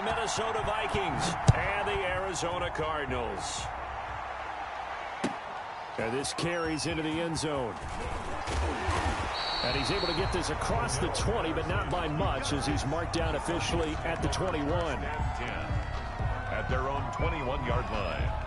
Minnesota Vikings and the Arizona Cardinals. And this carries into the end zone. And he's able to get this across the 20, but not by much, as he's marked down officially at the 21. At their own 21-yard line.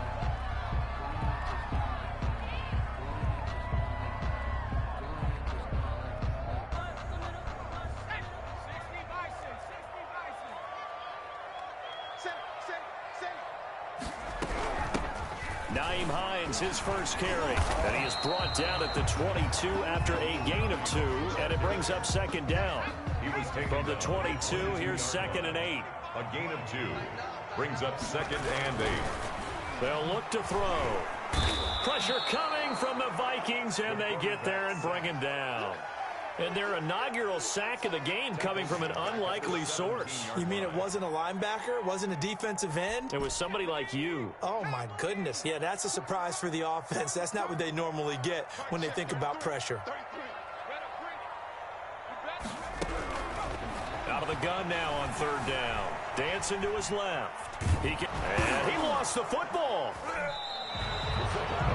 His first carry, and he is brought down at the 22 after a gain of 2, and it brings up second down. He was taken from the 22. Here's 2nd and 8. A gain of 2 brings up 2nd and 8. They'll look to throw. Pressure coming from the Vikings, and they get there and bring him down. And their inaugural sack of the game coming from an unlikely source. You mean it wasn't a linebacker? It wasn't a defensive end? It was somebody like you. Oh, my goodness. Yeah, that's a surprise for the offense. That's not what they normally get when they think about pressure. Out of the gun now on 3rd down. Dancing to his left. And he lost the football.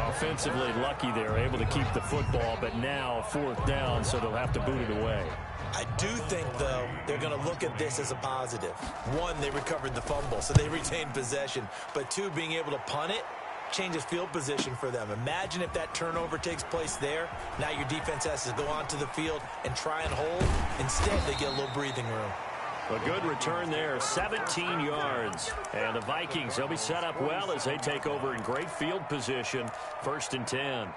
Offensively lucky they're able to keep the football, but now 4th down, so they'll have to boot it away. I do think, though, they're going to look at this as a positive. 1, they recovered the fumble, so they retained possession. But 2, being able to punt it changes field position for them. Imagine if that turnover takes place there. Now your defense has to go onto the field and try and hold. Instead, they get a little breathing room. A good return there, 17 yards. And the Vikings, they'll be set up well as they take over in great field position. 1st and 10.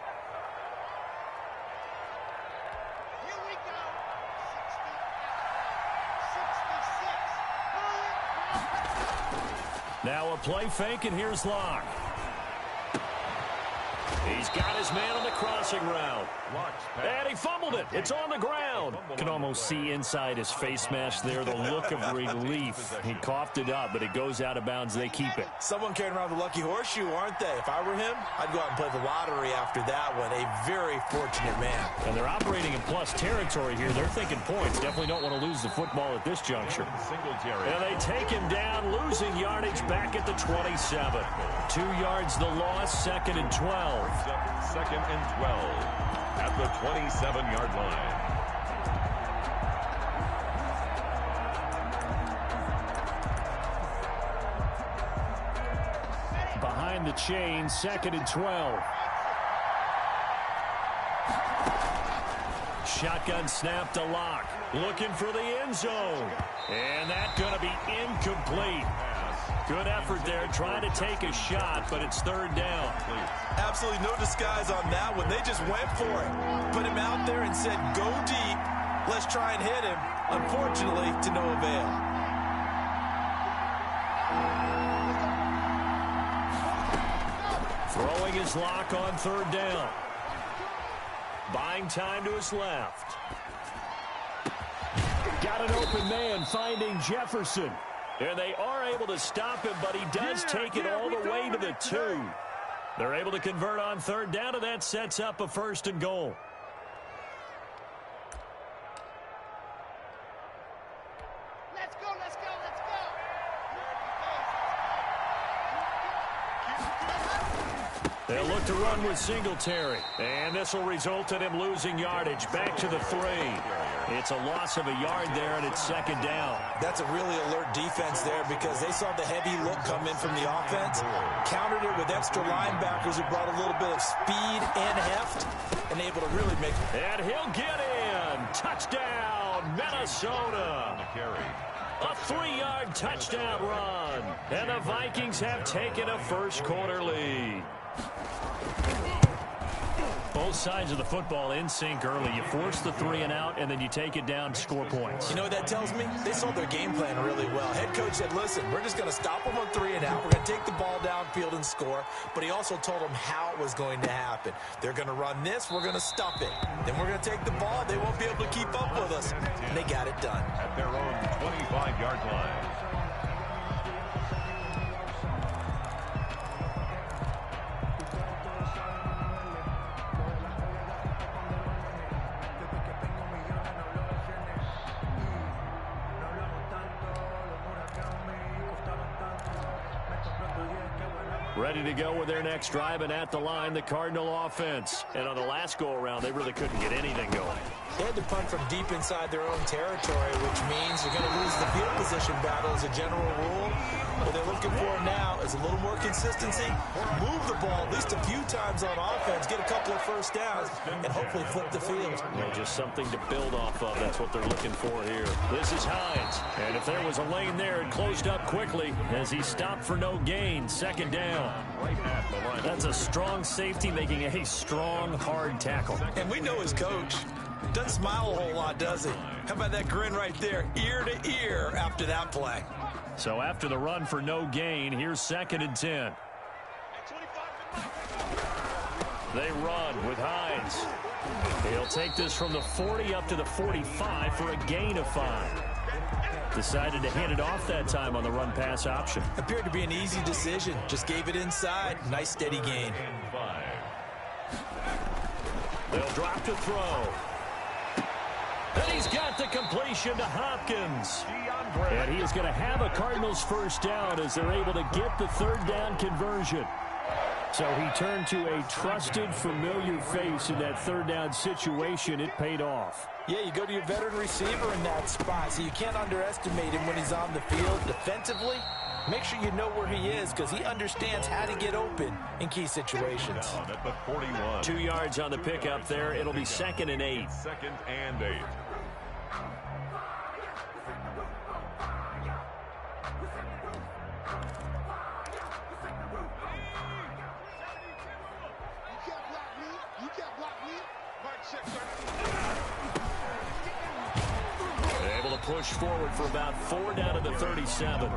Now a play fake, and here's Locke. He's got his man on the crossing route. And he fumbled it. It's on the ground. Can almost see inside his face mask there the look of relief. He coughed it up, but it goes out of bounds. They keep it. Someone carrying around the lucky horseshoe, aren't they? If I were him, I'd go out and play the lottery after that one. A very fortunate man. And they're operating in plus territory here. They're thinking points. Definitely don't want to lose the football at this juncture. And they take him down, losing yardage back at the 27. 2 yards the loss, 2nd and 12. 2nd and 12 at the 27-yard line. Behind the chain, 2nd and 12. Shotgun snap to Locke. Looking for the end zone. And that's going to be incomplete. Good effort there, trying to take a shot, but it's 3rd down. Absolutely no disguise on that one. They just went for it. Put him out there and said, go deep. Let's try and hit him. Unfortunately, to no avail. Throwing his Locke on 3rd down. Buying time to his left. Got an open man, finding Jefferson. And they are able to stop him, but he does take it all the way to the 2. They're able to convert on 3rd down, and that sets up a 1st and goal. Let's go, let's go, let's go. They'll look to run with Singletary. And this will result in him losing yardage back to the 3. It's a loss of a yard there, and it's 2nd down. That's a really alert defense there because they saw the heavy look come in from the offense, countered it with extra linebackers who brought a little bit of speed and heft, and able to really make it. And he'll get in. Touchdown, Minnesota. A 3-yard touchdown run. And the Vikings have taken a first-quarter lead. Both sides of the football in sync early. You force the 3 and out, and then you take it down, score points. You know what that tells me? They saw their game plan really well. Head coach said, listen, we're just going to stop them on 3 and out. We're going to take the ball downfield and score. But he also told them how it was going to happen. They're going to run this. We're going to stop it. Then we're going to take the ball. They won't be able to keep up with us. And they got it done. At their own 25-yard line. Ready to go with their next drive, and at the line, the Cardinal offense. And on the last go-around, they really couldn't get anything going. They had to punt from deep inside their own territory, which means they're going to lose the field position battle as a general rule. What they're looking for now is a little more consistency, move the ball at least a few times on offense, get a couple of first downs, and hopefully flip the field. Well, just something to build off of. That's what they're looking for here. This is Hines. And if there was a lane there, it closed up quickly as he stopped for no gain. Second down. That's a strong safety making a strong, hard tackle. And we know his coach. Doesn't smile a whole lot, does he? How about that grin right there, ear to ear after that play? So after the run for no gain, here's 2nd and 10. They run with Hines. He'll take this from the 40 up to the 45 for a gain of 5. Decided to hand it off that time on the run-pass option. Appeared to be an easy decision. Just gave it inside. Nice, steady gain. They'll drop to throw. And he's got the completion to Hopkins. And he is going to have a Cardinals first down as they're able to get the 3rd down conversion. So he turned to a trusted, familiar face in that 3rd down situation. It paid off. Yeah, you go to your veteran receiver in that spot, so you can't underestimate him when he's on the field. Defensively, make sure you know where he is because he understands how to get open in key situations. 2 yards on the pickup there. It'll be 2nd and 8. 2nd and 8. Able to push forward for about 4 down to the 37.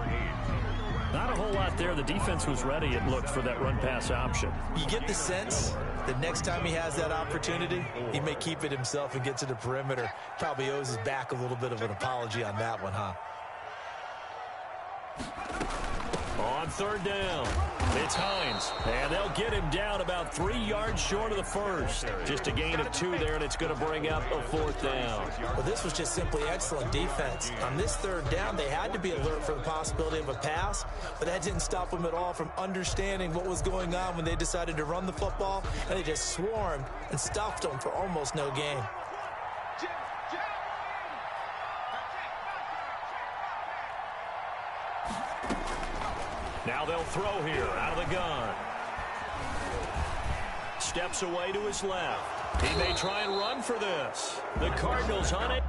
Not a whole lot there. The defense was ready, it looked, for that run-pass option. You get the sense that next time he has that opportunity, he may keep it himself and get to the perimeter. Probably owes his back a little bit of an apology on that one, huh? On 3rd down, it's Hines. And they'll get him down about 3 yards short of the first. Just a gain of 2 there, and it's going to bring up a 4th down. Well, this was just simply excellent defense. On this 3rd down, they had to be alert for the possibility of a pass, but that didn't stop them at all from understanding what was going on when they decided to run the football, and they just swarmed and stuffed them for almost no gain. Now they'll throw here out of the gun. Steps away to his left. He may try and run for this. The Cardinals on it.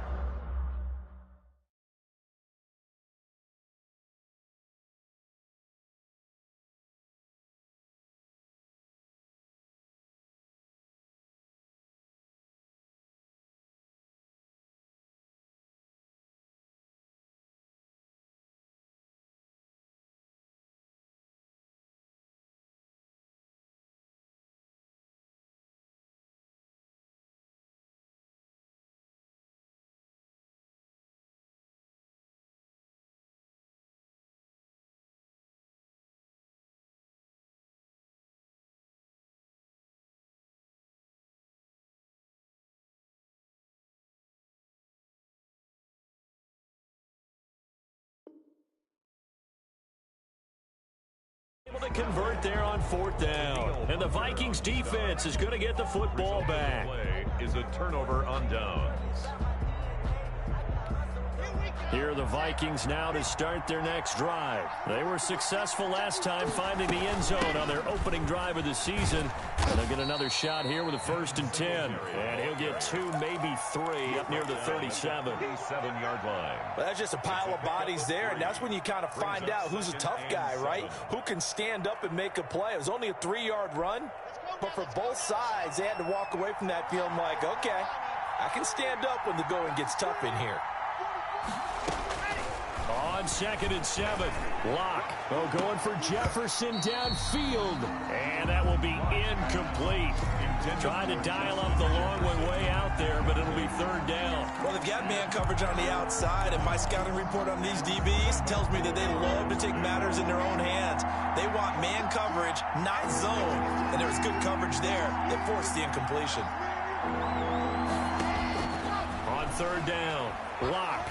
Able to convert there on 4th down. And the Vikings defense is going to get the football back. Play is a turnover on downs. Here are the Vikings now to start their next drive. They were successful last time finding the end zone on their opening drive of the season. And they'll get another shot here with a 1st and 10. And he'll get 2, maybe 3 up near the 37. 7-yard line. Well, that's just a pile of bodies there, and that's when you kind of find out who's a tough guy, right? Who can stand up and make a play. It was only a 3-yard run, but for both sides, they had to walk away from that feeling like, okay, I can stand up when the going gets tough in here. On 2nd and 7, Locke going for Jefferson downfield, and that will be incomplete. Trying to dial up the long one way out there, but it'll be 3rd down. Well, they've got man coverage on the outside, and my scouting report on these DBs tells me that they love to take matters in their own hands. They want man coverage, not zone, and there was good coverage there that forced the incompletion. On 3rd down, Locke.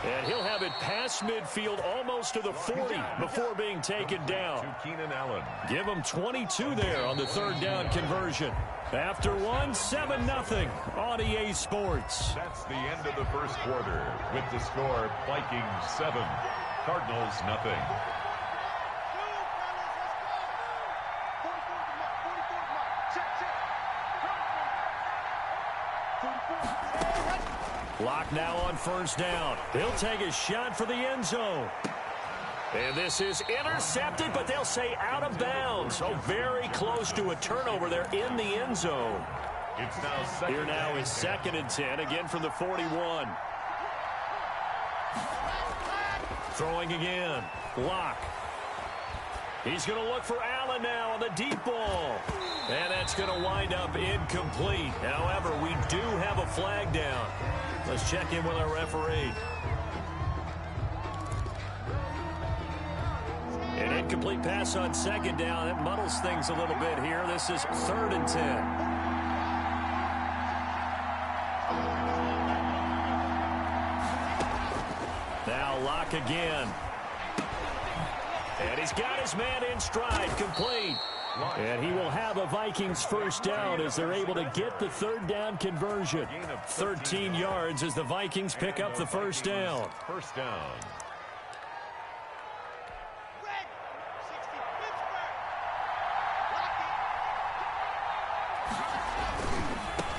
And he'll have it past midfield almost to the 40 before being taken down. To Keenan Allen. Give him 22 there on the third down conversion. After 7-0 on EA Sports. That's the end of the first quarter with the score Vikings 7, Cardinals 0. Lock now on first down. He'll take a shot for the end zone. And this is intercepted, but they'll say out of bounds. So very close to a turnover there in the end zone. It's now second. Here now is 2nd and 10, again from the 41. Throwing again. Lock. He's going to look for Allen now on the deep ball. And that's going to wind up incomplete. However, we do have a flag down. Let's check in with our referee. An incomplete pass on 2nd down. That muddles things a little bit here. This is 3rd and 10. Now Lock again. And he's got his man in stride, complete. And he will have a Vikings first down as they're able to get the third down conversion. 13 yards as the Vikings pick up the first down. First down.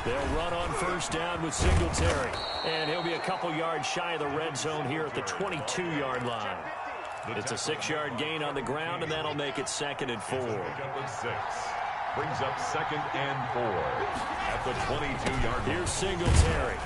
They'll run on first down with Singletary. And he'll be a couple yards shy of the red zone here at the 22-yard line. It's a 6-yard gain on the ground, and that'll make it 2nd and 4. Brings up 2nd and 4 at the 22-yard line. Here's Singletary.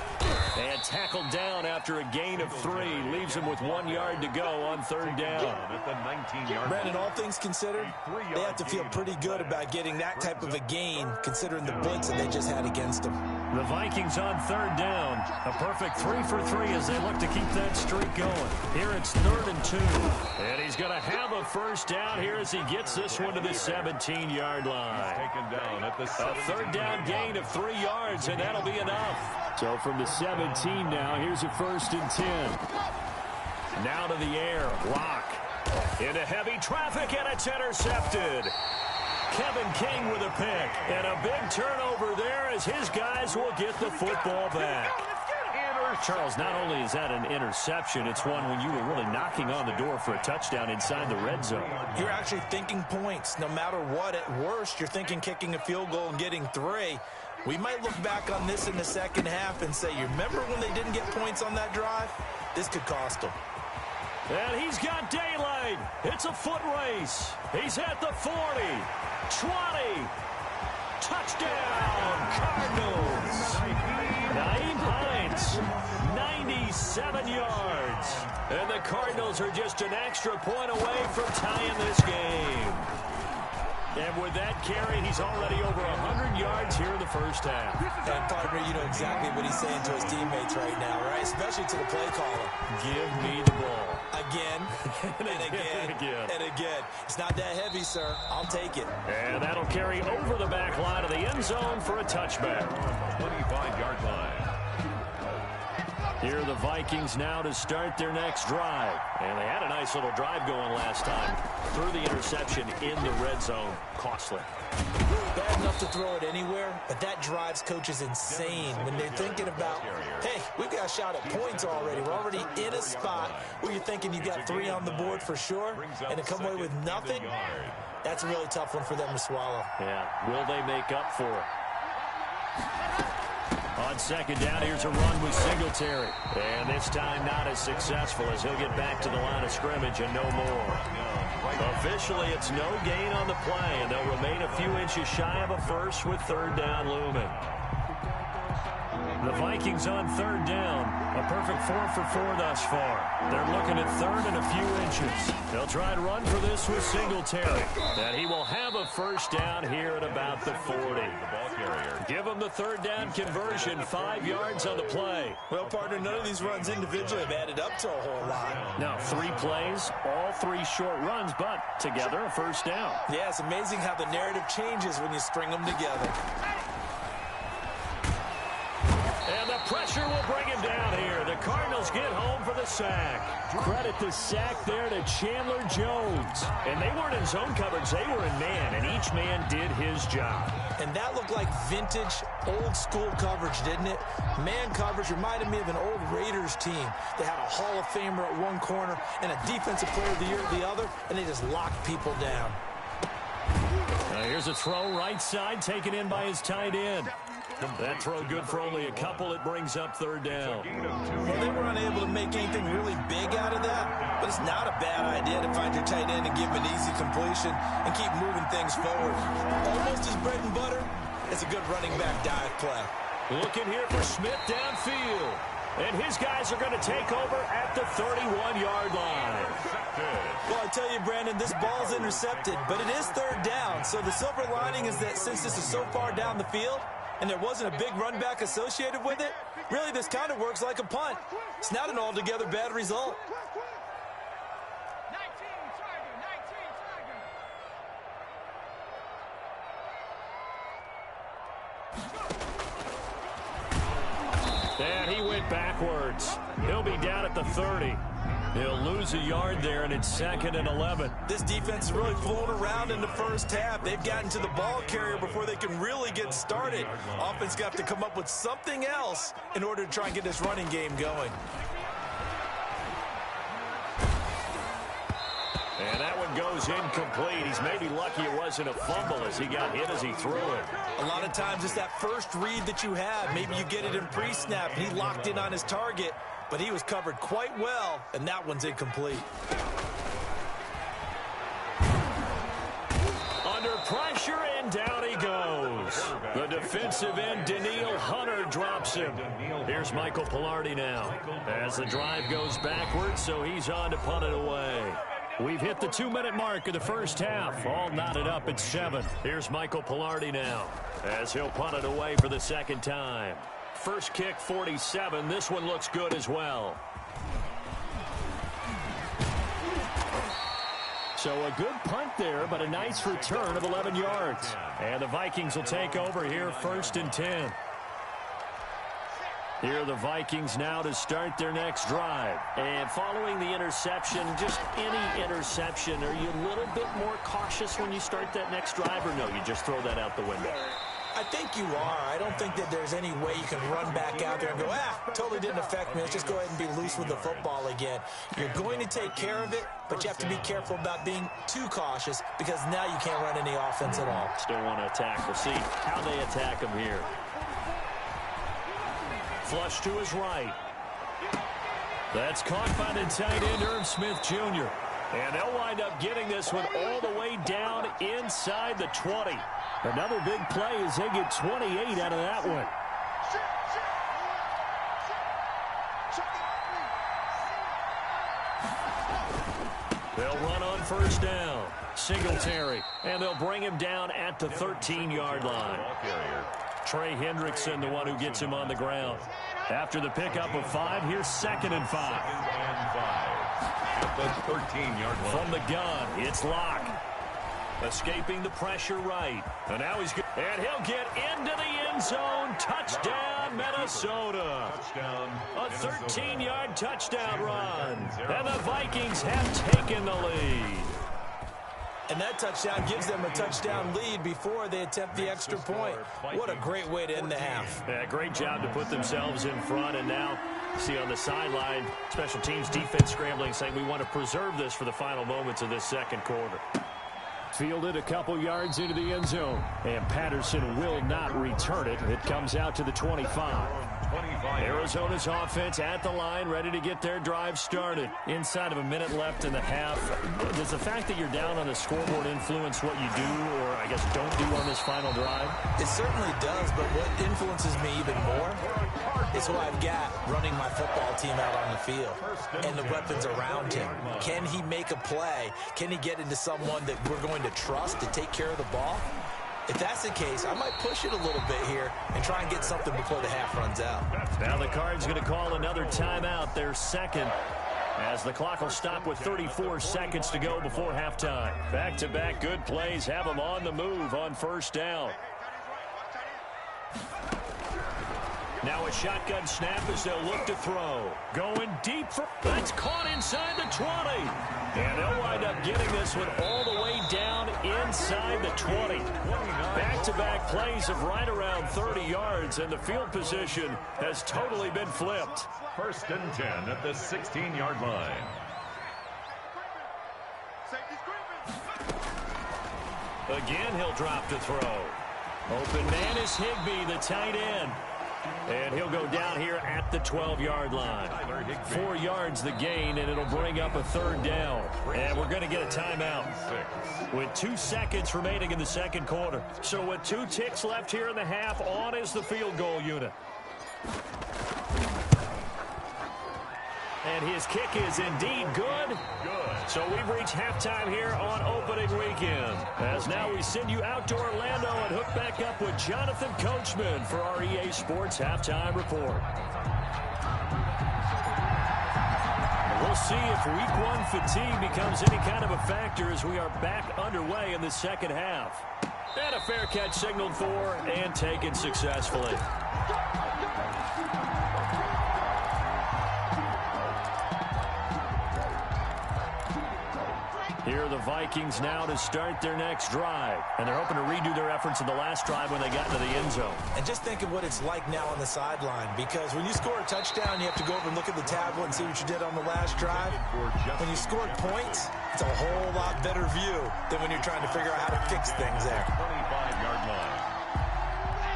And tackled down after a gain of 3. Leaves him with 1 yard to go on 3rd down. At the 19-yard Brandon, all things considered, they have to feel pretty good about getting that type of a gain, considering the blitz that they just had against them. The Vikings on 3rd down. A perfect 3 for 3 as they look to keep that streak going. Here it's 3rd and 2. And he's going to have a first down here as he gets this one to the 17-yard line. taken down at the A 3rd down gain of 3 yards, and that'll be enough. So from the 17 now, here's a 1st and 10. Now to the air. Lock. Into heavy traffic, and it's intercepted. Kevin King with a pick. And a big turnover there as his guys will get the football back. Charles, not only is that an interception, it's one when you were really knocking on the door for a touchdown inside the red zone. You're actually thinking points. No matter what, at worst, you're thinking kicking a field goal and getting 3. We might look back on this in the second half and say, you remember when they didn't get points on that drive? This could cost them. And he's got daylight. It's a foot race. He's at the 40, 20. Touchdown, Cardinals. Naeem Hines, 97 yards. And the Cardinals are just an extra point away from tying this game. And with that carry, he's already over 100 yards here in the first half. And, partner, you know exactly what he's saying to his teammates right now, right? Especially to the play caller. Give me the ball. Again, and again, and again. It's not that heavy, sir. I'll take it. And that'll carry over the back line of the end zone for a touchback. 25-yard line. Here are the Vikings now to start their next drive. And they had a nice little drive going last time. Threw the interception in the red zone. Costly. Bad enough to throw it anywhere, but that drives coaches insane when they're thinking about, hey, we've got a shot at points already. We're already in a spot where you're thinking you got 3 on the board for sure, and to come away with nothing, that's a really tough one for them to swallow. Yeah, will they make up for it? On 2nd down, here's a run with Singletary. And this time not as successful as he'll get back to the line of scrimmage and no more. Officially, it's no gain on the play, and they'll remain a few inches shy of a first with 3rd down looming. The Vikings on 3rd down. A perfect 4 for 4 thus far. They're looking at 3rd and a few inches. They'll try and run for this with Singletary. And he will have a first down here at about the 40. Give him the 3rd down conversion, 5 yards on the play. Well, partner, none of these runs individually have added up to a whole lot. Now, 3 plays, all 3 short runs, but together a first down. Yeah, it's amazing how the narrative changes when you string them together. And the pressure pressure will bring him down here. The Cardinals get home for the sack. Credit the sack there to Chandler Jones. And they weren't in zone coverage. They were in man, and each man did his job. And that looked like vintage, old-school coverage, didn't it? Man coverage reminded me of an old Raiders team. They had a Hall of Famer at one corner and a Defensive Player of the Year at the other, and they just locked people down. Here's a throw right side taken in by his tight end. That throw good for only a couple. It brings up third down. Well, they were unable to make anything really big out of that, but it's not a bad idea to find your tight end and give him an easy completion and keep moving things forward. Almost his bread and butter. It's a good running back dive play. Looking here for Smith downfield. And his guys are going to take over at the 31-yard line. Well, I tell you, Brandon, this ball's intercepted, but it is third down. So the silver lining is that since this is so far down the field and there wasn't a big run back associated with it, really this kind of works like a punt. It's not an altogether bad result. And he went backwards. He'll be down at the 30. He'll lose a yard there, and it's 2nd and 11. This defense is really flown around in the first half. They've gotten to the ball carrier before they can really get started. Offense got to come up with something else in order to try and get this running game going. And that one goes incomplete. He's maybe lucky it wasn't a fumble as he got hit as he threw it. A lot of times it's that first read that you have. Maybe you get it in pre-snap. He locked in on his target, but he was covered quite well, and that one's incomplete. Under pressure, and down he goes. The defensive end, Daniil Hunter, drops him. Here's Michael Pilardi now as the drive goes backwards, so he's on to punt it away. We've hit the 2-minute mark of the first half. All knotted up at 7. Here's Michael Pilardi now as he'll punt it away for the second time. First kick, 47. This one looks good as well. So a good punt there, but a nice return of 11 yards. And the Vikings will take over here, 1st and 10. Here are the Vikings now to start their next drive. And following the interception, just any interception, are you a little bit more cautious when you start that next drive, or no, you just throw that out the window? I think you are. I don't think that there's any way you can run back out there and go, totally didn't affect me. Let's just go ahead and be loose with the football again. You're going to take care of it, but you have to be careful about being too cautious because now you can't run any offense at all. Still want to attack. We'll see how they attack him here. Flush to his right. That's caught by the tight end, Irv Smith Jr. And they'll wind up getting this one all the way down inside the 20. Another big play as they get 28 out of that one. They'll run on first down. Singletary. And they'll bring him down at the 13-yard line. Trey Hendrickson, the one who gets him on the ground. After the pickup of 5, here's 2nd and 5. At the 13-yard line. From the gun, it's Locke. Escaping the pressure right. And now he's good. And he'll get into the end zone. Touchdown, Minnesota. A 13-yard touchdown run. And the Vikings have taken the lead. And that touchdown gives them a touchdown lead before they attempt the extra point. What a great way to end the half. Yeah, great job to put themselves in front. And now, see on the sideline, special teams defense scrambling, saying we want to preserve this for the final moments of this second quarter. Fielded a couple yards into the end zone. And Patterson will not return it. It comes out to the 25. Arizona's offense at the line, ready to get their drive started. Inside of a minute left in the half. Does the fact that you're down on the scoreboard influence what you do, or I guess don't do on this final drive? It certainly does, but what influences me even more is who I've got running my football team out on the field and the weapons around him. Can he make a play? Can he get into someone that we're going to trust to take care of the ball? If that's the case, I might push it a little bit here and try and get something before the half runs out. Now the Cards going to call another timeout, their second, as the clock will stop with 34 seconds to go before halftime. Back-to-back good plays have them on the move on first down. Now a shotgun snap as they'll look to throw. Going deep for... That's caught inside the 20. And they'll wind up getting this one all the way down inside the 20. Back-to-back plays of right around 30 yards, and the field position has totally been flipped. 1st and 10 at the 16-yard line. Again, he'll drop to throw. Open man is Higbee, the tight end. And he'll go down here at the 12-yard line. 4 yards the gain, and it'll bring up a 3rd down. And we're going to get a timeout with 2 seconds remaining in the second quarter. So with 2 ticks left here in the half, on is the field goal unit. And his kick is indeed good. So we've reached halftime here on opening weekend. As now we send you out to Orlando and hook back up with Jonathan Coachman for our EA Sports Halftime Report. We'll see if Week 1 fatigue becomes any kind of a factor as we are back underway in the second half. And a fair catch signaled for and taken successfully. Here are the Vikings now to start their next drive. And they're hoping to redo their efforts in the last drive when they got into the end zone. And just think of what it's like now on the sideline, because when you score a touchdown, you have to go over and look at the tablet and see what you did on the last drive. When you scored points, it's a whole lot better view than when you're trying to figure out how to fix things there. 25-yard line.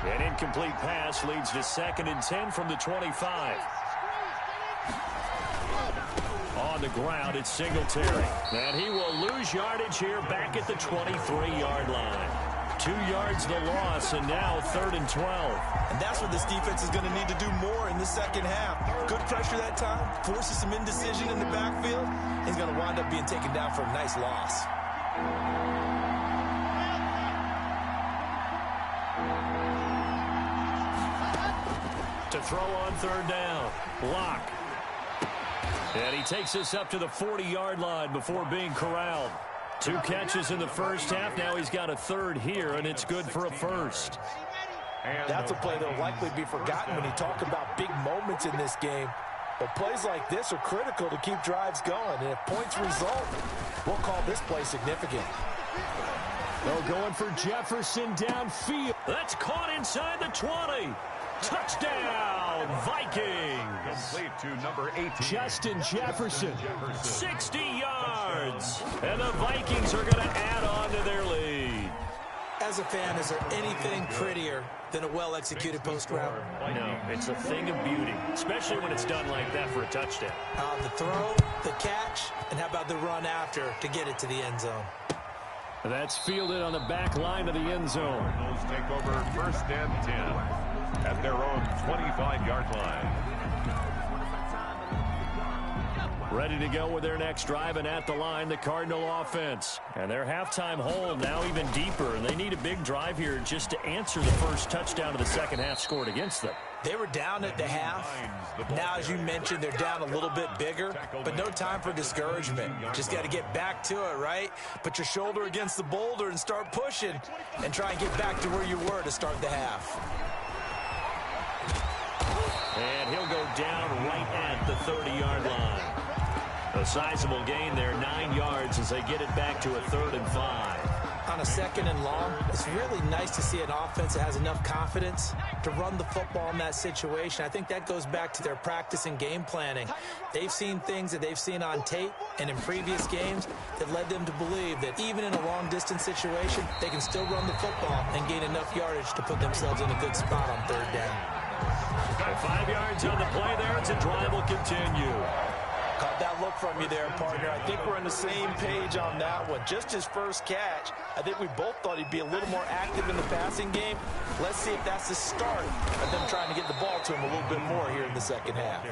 An incomplete pass leads to 2nd and 10 from the 25. On the ground, it's Singletary. And he will lose yardage here back at the 23-yard line. 2 yards the loss, and now 3rd and 12. And that's what this defense is going to need to do more in the second half. Good pressure that time, forces some indecision in the backfield. He's going to wind up being taken down for a nice loss. To throw on 3rd down. Lock. And he takes us up to the 40-yard line before being corralled. 2 catches in the first half. Now he's got a 3rd here, and it's good for a 1st. That's a play that will likely be forgotten when you talk about big moments in this game. But plays like this are critical to keep drives going. And if points result, we'll call this play significant. They're going for Jefferson downfield. That's caught inside the 20. Touchdown, Vikings. Complete to number 18. Justin Jefferson, 60 yards. And the Vikings are going to add on to their lead. As a fan, is there anything prettier than a well-executed post route? No, it's a thing of beauty, especially when it's done like that for a touchdown. The throw, the catch, and how about the run after to get it to the end zone? That's fielded on the back line of the end zone. Cardinals take over 1st and 10 at their own 25-yard line. Ready to go with their next drive, and at the line, the Cardinal offense. And their halftime hole now even deeper, and they need a big drive here just to answer the first touchdown of the second half scored against them. They were down at the half. Now, as you mentioned, they're down a little bit bigger, but no time for discouragement. Just got to get back to it, right? Put your shoulder against the boulder and start pushing and try and get back to where you were to start the half. And he'll go down right at the 30-yard line. A sizable gain there, 9 yards as they get it back to a 3rd and 5. On a 2nd and long, it's really nice to see an offense that has enough confidence to run the football in that situation. I think that goes back to their practice and game planning. They've seen things that they've seen on tape and in previous games that led them to believe that even in a long-distance situation, they can still run the football and gain enough yardage to put themselves in a good spot on 3rd down. 5 yards on the play there as the drive will continue. Caught that look from you there, partner. I think we're on the same page on that one. Just his first catch, I think we both thought he'd be a little more active in the passing game. Let's see if that's the start of them trying to get the ball to him a little bit more here in the second half.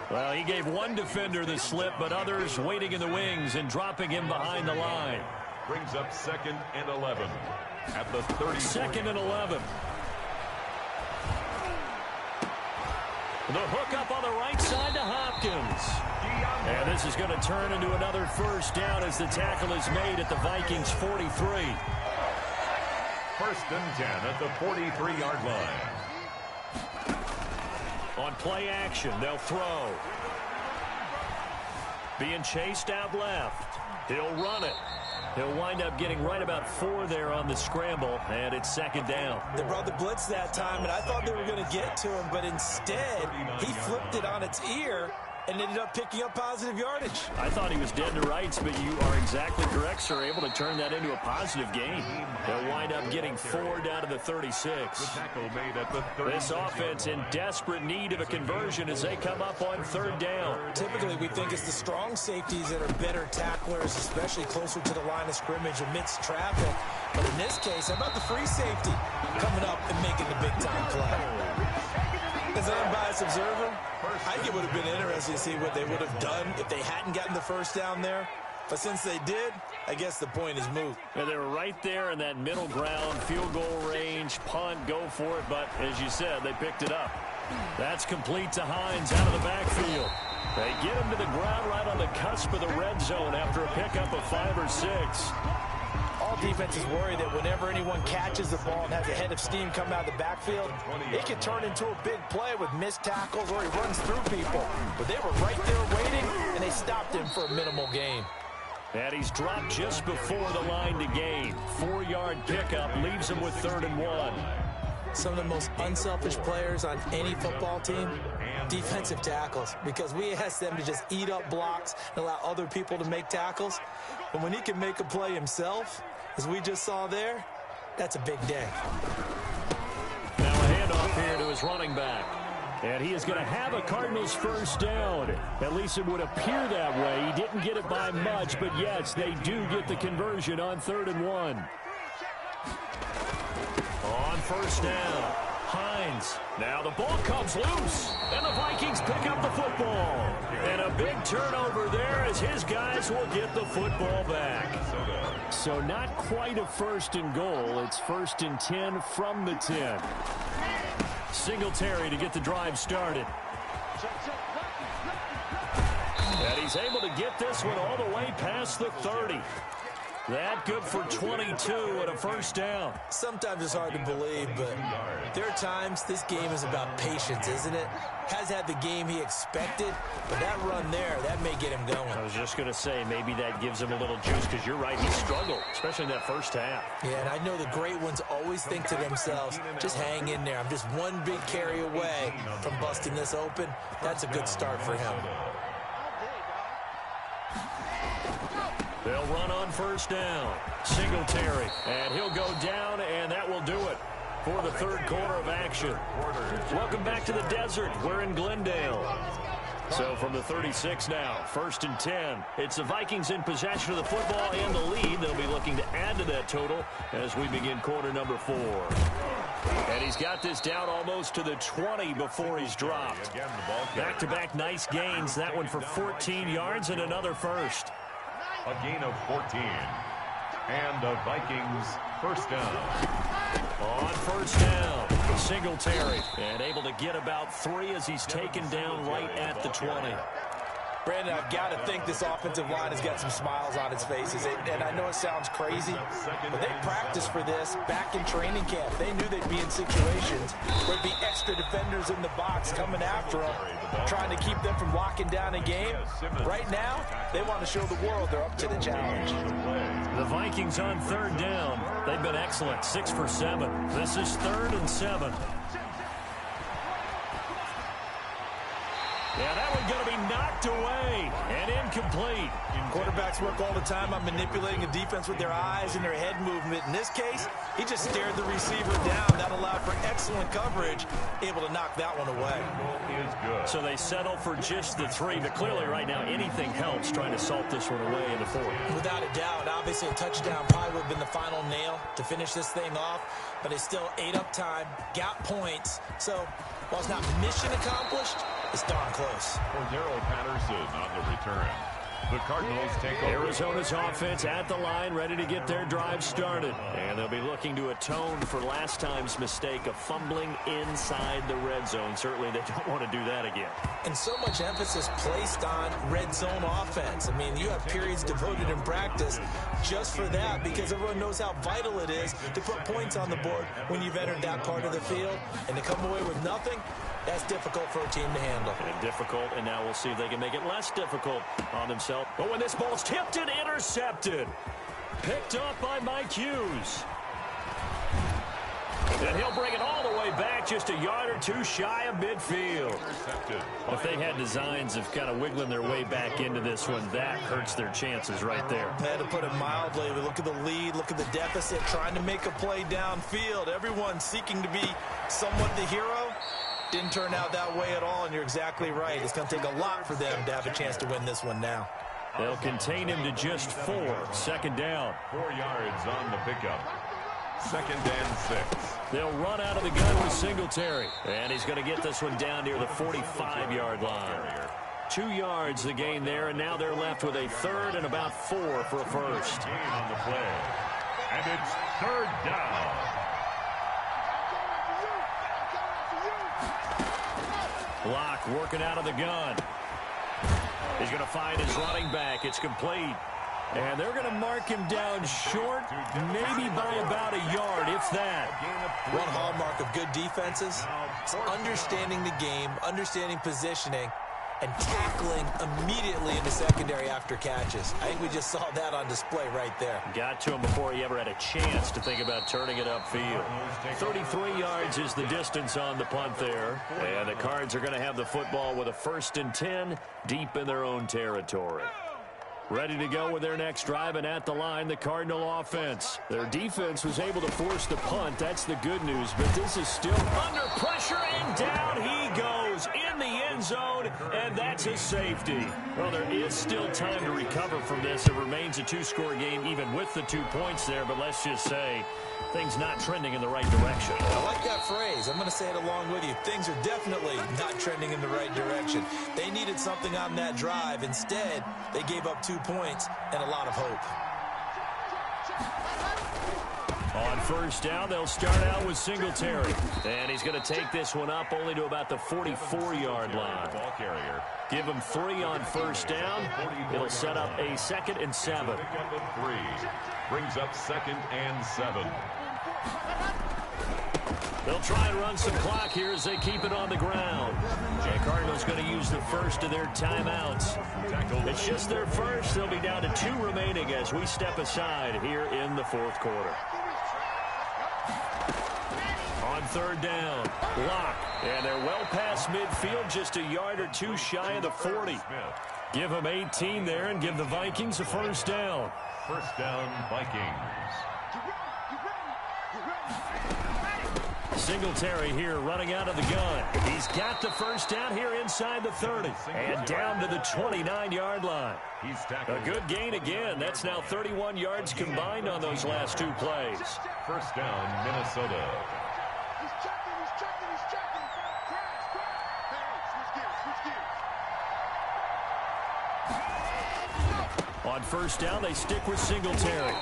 Well, he gave one defender the slip, but others waiting in the wings and dropping him behind the line. Brings up 2nd and 11 at the 30. 2nd and 11. The hook up on the right side to Hopkins. And this is going to turn into another 1st down as the tackle is made at the Vikings 43. 1st and 10 at the 43-yard line. On play action, they'll throw. Being chased out left. He'll run it. He'll wind up getting right about 4 there on the scramble, and it's second down. They brought the blitz that time, and I thought they were going to get to him, but instead, he flipped it on its ear and ended up picking up positive yardage. I thought he was dead to rights, but you are exactly correct, sir. Able to turn that into a positive gain. They'll wind up getting 4 down to the 36. This offense in desperate need of a conversion as they come up on third down. Typically, we think it's the strong safeties that are better tacklers, especially closer to the line of scrimmage amidst traffic. But in this case, how about the free safety coming up and making the big-time play? As an unbiased observer, I think it would have been interesting to see what they would have done if they hadn't gotten the first down there. But since they did, I guess the point is moot. Yeah, they were right there in that middle ground, field goal range, punt, go for it. But as you said, they picked it up. That's complete to Hines out of the backfield. They get him to the ground right on the cusp of the red zone after a pickup of 5 or 6. All defenses worry that whenever anyone catches the ball and has a head of steam come out of the backfield, it can turn into a big play with missed tackles or he runs through people. But they were right there waiting, and they stopped him for a minimal gain. And he's dropped just before the line to gain. 4-yard pickup leaves him with 3rd and 1. Some of the most unselfish players on any football team, defensive tackles, because we ask them to just eat up blocks and allow other people to make tackles. But when he can make a play himself, as we just saw there, that's a big day. Now a handoff here to his running back. And he is going to have a Cardinals first down. At least it would appear that way. He didn't get it by much, but yes, they do get the conversion on 3rd and 1. On first down, Hines. Now the ball comes loose, and the Vikings pick up the football. And a big turnover there as his guys will get the football back. So not quite a 1st and goal. It's 1st and 10 from the 10. Singletary to get the drive started. And he's able to get this one all the way past the 30. That good for 22 and a first down. Sometimes it's hard to believe, but there are times this game is about patience, isn't it? Has had the game he expected, but that run there, that may get him going. I was just going to say, maybe that gives him a little juice, because you're right, he struggled, especially in that first half. Yeah, and I know the great ones always think to themselves, just hang in there. I'm just one big carry away from busting this open. That's a good start for him. They'll run on first down. Singletary, and he'll go down, and that will do it for the 3rd quarter of action. Welcome back to the desert. We're in Glendale. So from the 36 now, 1st and 10. It's the Vikings in possession of the football and the lead. They'll be looking to add to that total as we begin quarter number 4. And he's got this down almost to the 20 before he's dropped. Back-to-back nice gains. That one for 14 yards and another first. A gain of 14. And the Vikings first down. On first down, Singletary. And able to get about 3 as he's taken down right at the 20. Brandon, I've got to think this offensive line has got some smiles on its faces. And I know it sounds crazy, but they practiced for this back in training camp. They knew they'd be in situations where there'd be extra defenders in the box coming after them, trying to keep them from locking down a game. Right now, they want to show the world they're up to the challenge. The Vikings on 3rd down. They've been excellent, 6 for 7. This is 3rd and 7. Yeah, that one's going to be knocked away and incomplete. Quarterbacks work all the time on manipulating a defense with their eyes and their head movement. In this case, he just stared the receiver down. That allowed for excellent coverage, able to knock that one away. So they settle for just the 3, but clearly right now anything helps trying to salt this one away in the 4th. Without a doubt, obviously a touchdown probably would have been the final nail to finish this thing off, but they still ate up time, got points. So while it's not mission accomplished, it's darn close. Cordero Patterson on the return. The Cardinals take over. Arizona's offense at the line, ready to get their drive started. And they'll be looking to atone for last time's mistake of fumbling inside the red zone. Certainly they don't want to do that again. And so much emphasis placed on red zone offense. I mean, you have periods devoted in practice just for that, because everyone knows how vital it is to put points on the board when you've entered that part of the field. And to come away with nothing, That's difficult for a team to handle. And difficult, and now we'll see if they can make it less difficult on themselves. But when this ball's tipped and intercepted, picked up by Mike Hughes. And he'll bring it all the way back, just a yard or two shy of midfield. If they had designs of kind of wiggling their way back into this one, that hurts their chances right there. I had to put it mildly. Look at the lead, look at the deficit, trying to make a play downfield. Everyone seeking to be somewhat the hero. Didn't turn out that way at all, and you're exactly right. It's going to take a lot for them to have a chance to win this one now. They'll contain him to just 4. Second down. 4 yards on the pickup. 2nd and 6. They'll run out of the gun with Singletary. And he's going to get this one down near the 45-yard line. 2 yards the gain there, and now they're left with a 3rd and about 4 for a first. Gain on the play. And it's 3rd down. Block working out of the gun. He's going to find his running back. It's complete. And they're going to mark him down short, maybe by about a yard, if that. One hallmark of good defenses is understanding the game, understanding positioning, and tackling immediately in the secondary after catches. I think we just saw that on display right there. Got to him before he ever had a chance to think about turning it upfield. 33 yards is the distance on the punt there. And the Cards are going to have the football with a 1st and 10 deep in their own territory. Ready to go with their next drive, and at the line, the Cardinal offense. Their defense was able to force the punt. That's the good news, but this is still under pressure, and down he goes in the end zone, and that's a safety. Well, there is still time to recover from this. It remains a 2-score game, even with the 2 points there, but let's just say things not trending in the right direction. I like that phrase. I'm going to say it along with you. Things are definitely not trending in the right direction. They needed something on that drive. Instead, they gave up 2 points and a lot of hope. On first down, they'll start out with Singletary. And he's going to take this one up only to about the 44-yard line. Ball carrier. Give him 3 on first down. It'll set up a 2nd and 7. Pickup of 3. Brings up 2nd and 7. They'll try and run some clock here as they keep it on the ground. And Cardinals going to use the first of their timeouts. It's just their first. They'll be down to 2 remaining as we step aside here in the 4th quarter. On 3rd down, block. And they're well past midfield, just a yard or 2 shy of the 40. Give them 18 there and give the Vikings a 1st down. 1st down, Vikings. Singletary here running out of the gun. He's got the 1st down here inside the 30 and down to the 29-yard line. A good gain again. That's now 31 yards combined on those last 2 plays. 1st down, Minnesota. On 1st down, they stick with Singletary.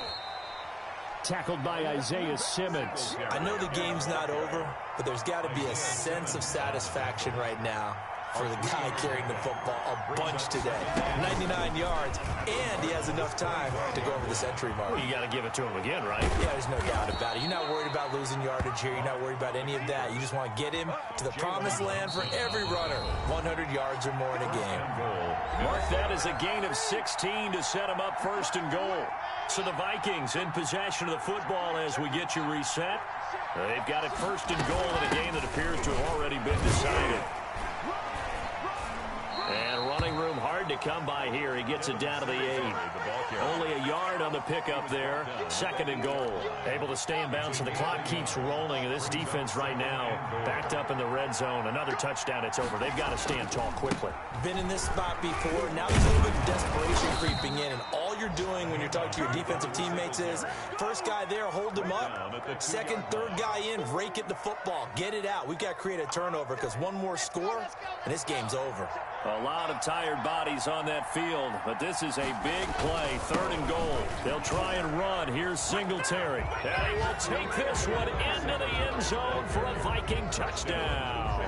Tackled by Isaiah Simmons. I know the game's not over, but there's got to be a sense of satisfaction right now for the guy carrying the football a bunch today. 99 yards, and he has enough time to go over the century mark. Well, you got to give it to him again, right? Yeah, there's no doubt about it. You're not worried about losing yardage here. You're not worried about any of that. You just want to get him to the promised land for every runner. 100 yards or more in a game. Mark that as a gain of 16 to set him up 1st and goal. So the Vikings in possession of the football as we get you reset. They've got it 1st and goal in a game that appears to have already been decided. And running room hard to come by here. He gets it down to the 8. Only a yard on the pickup there. 2nd and goal. Able to stay in bounds, and the clock keeps rolling. This defense right now backed up in the red zone. Another touchdown, it's over. They've got to stand tall quickly. Been in this spot before. Now there's a little bit of desperation creeping in, and all you're doing when you're talking to your defensive teammates is, first guy there, hold him up. 2nd, 3rd guy in, rake at the football. Get it out. We've got to create a turnover because one more score, and this game's over. A lot of tired bodies on that field, but this is a big play. 3rd and goal. They'll try and run. Here's Singletary. And he will take this one into the end zone for a Viking touchdown.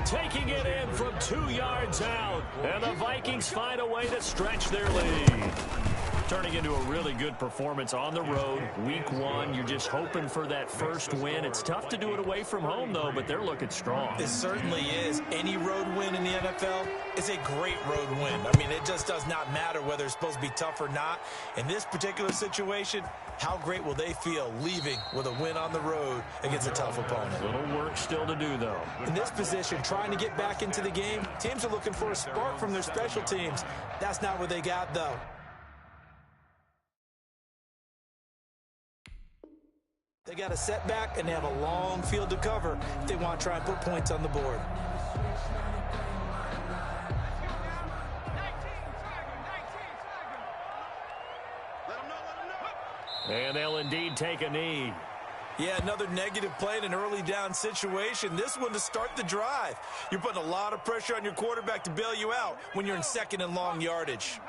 Taking it in from 2 yards out. And the Vikings find a way to stretch their lead. turning into a really good performance on the road. Week 1, you're just hoping for that first win. It's tough to do it away from home, though, but they're looking strong. It certainly is. Any road win in the NFL is a great road win. I mean, it just does not matter whether it's supposed to be tough or not. In this particular situation, how great will they feel leaving with a win on the road against a tough opponent? Little work still to do, though. In this position, trying to get back into the game, teams are looking for a spark from their special teams. That's not what they got, though. They got a setback, and they have a long field to cover if they want to try and put points on the board. And they'll indeed take a knee. Yeah, another negative play in an early down situation. This one to start the drive. You're putting a lot of pressure on your quarterback to bail you out when you're in second and long yardage.